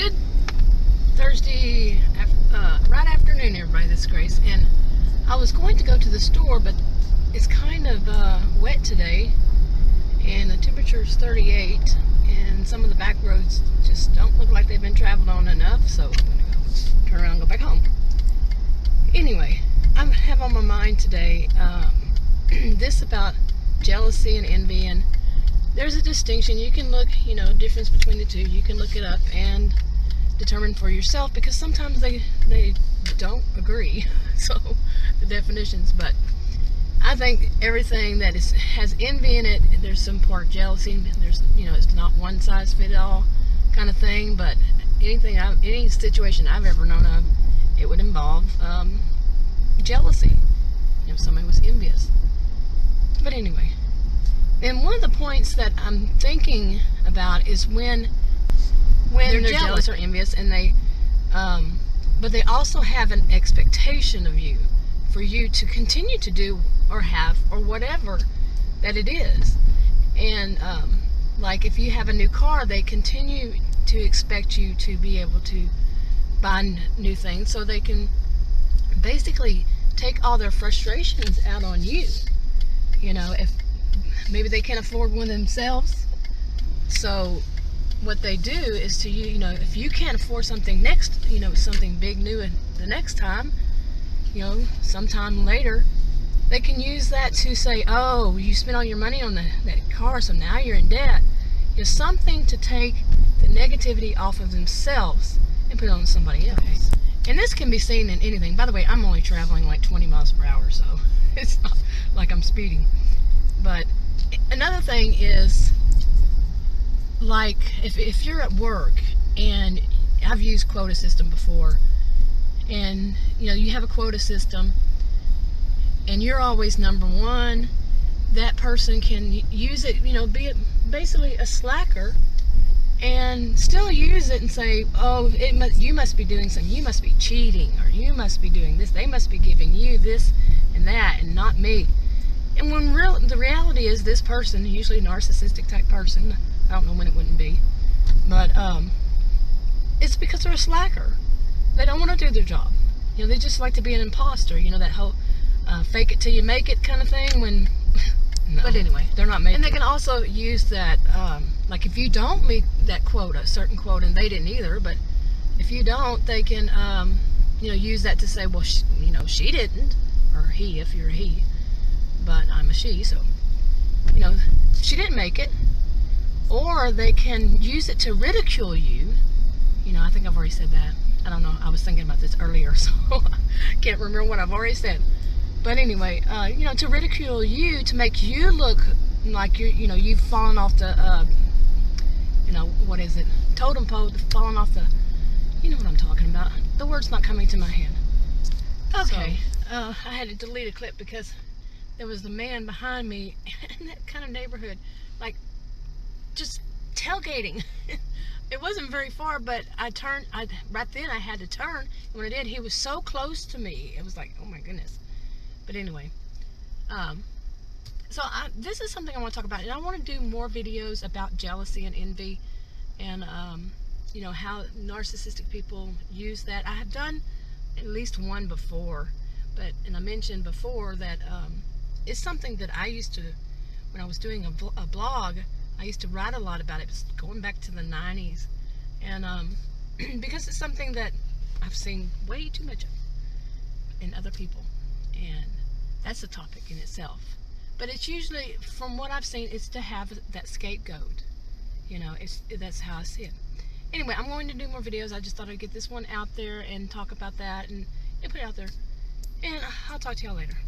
Good Thursday, right afternoon, everybody. This is Grace, and I was going to go to the store, but it's kind of wet today, and the temperature is 38, and some of the back roads just don't look like they've been traveled on enough, so I'm going to go turn around and go back home. Anyway, I have on my mind today this about jealousy and envy, and there's a distinction. You can look, difference between the two. You can look it up and determine for yourself, because sometimes they don't agree, so the definitions. But I think everything that has envy in it, there's some part jealousy. There's, it's not one size fit all kind of thing, but any situation I've ever known of, it would involve jealousy if somebody was envious. But anyway, and one of the points that I'm thinking about is when they're jealous or envious, and but they also have an expectation of you, for you to continue to do or have or whatever that it is. And like if you have a new car, they continue to expect you to be able to buy new things, so they can basically take all their frustrations out on you. If maybe they can't afford one themselves, so what they do is to if you can't afford something something big new the next time, sometime later, they can use that to say, oh, you spent all your money on that car, so now you're in debt. Something to take the negativity off of themselves and put it on somebody else. Okay. And this can be seen in anything. By the way, I'm only traveling like 20 miles per hour, so it's not like I'm speeding. But another thing is, like, if you're at work, and I've used quota system before, and you have a quota system and you're always number one, that person can use it, be basically a slacker, and still use it and say, oh, you must be doing something, you must be cheating, or you must be doing this, they must be giving you this and that and not me. And when the reality is, this person, usually a narcissistic type person, I don't know when it wouldn't be, but it's because they're a slacker. They don't want to do their job. They just like to be an imposter. That whole fake it till you make it kind of thing. No. But anyway, they're not making. And they can also use that, like if you don't meet that quota, certain quota, and they didn't either, but if you don't, they can, use that to say, well, she didn't, or he, if you're a he, but I'm a she, so, she didn't make it. Or they can use it to ridicule you. I think I've already said that. I don't know. I was thinking about this earlier, so I can't remember what I've already said. But anyway, to ridicule you, to make you look like you've fallen off the, what is it? Totem pole, fallen off the, you know what I'm talking about. The word's not coming to my head. Okay. So, I had to delete a clip because there was the man behind me in that kind of neighborhood, like, just tailgating. It wasn't very far, but right then I had to turn, and when I did, he was so close to me, it was like, oh my goodness. But anyway, so this is something I want to talk about, and I want to do more videos about jealousy and envy, and how narcissistic people use that. I have done at least one before, and I mentioned before that it's something that I used to, when I was doing a blog, I used to write a lot about it. It's going back to the 90s. And because it's something that I've seen way too much of in other people. And that's a topic in itself. But it's usually, from what I've seen, it's to have that scapegoat. That's how I see it. Anyway, I'm going to do more videos. I just thought I'd get this one out there and talk about that and put it out there. And I'll talk to y'all later.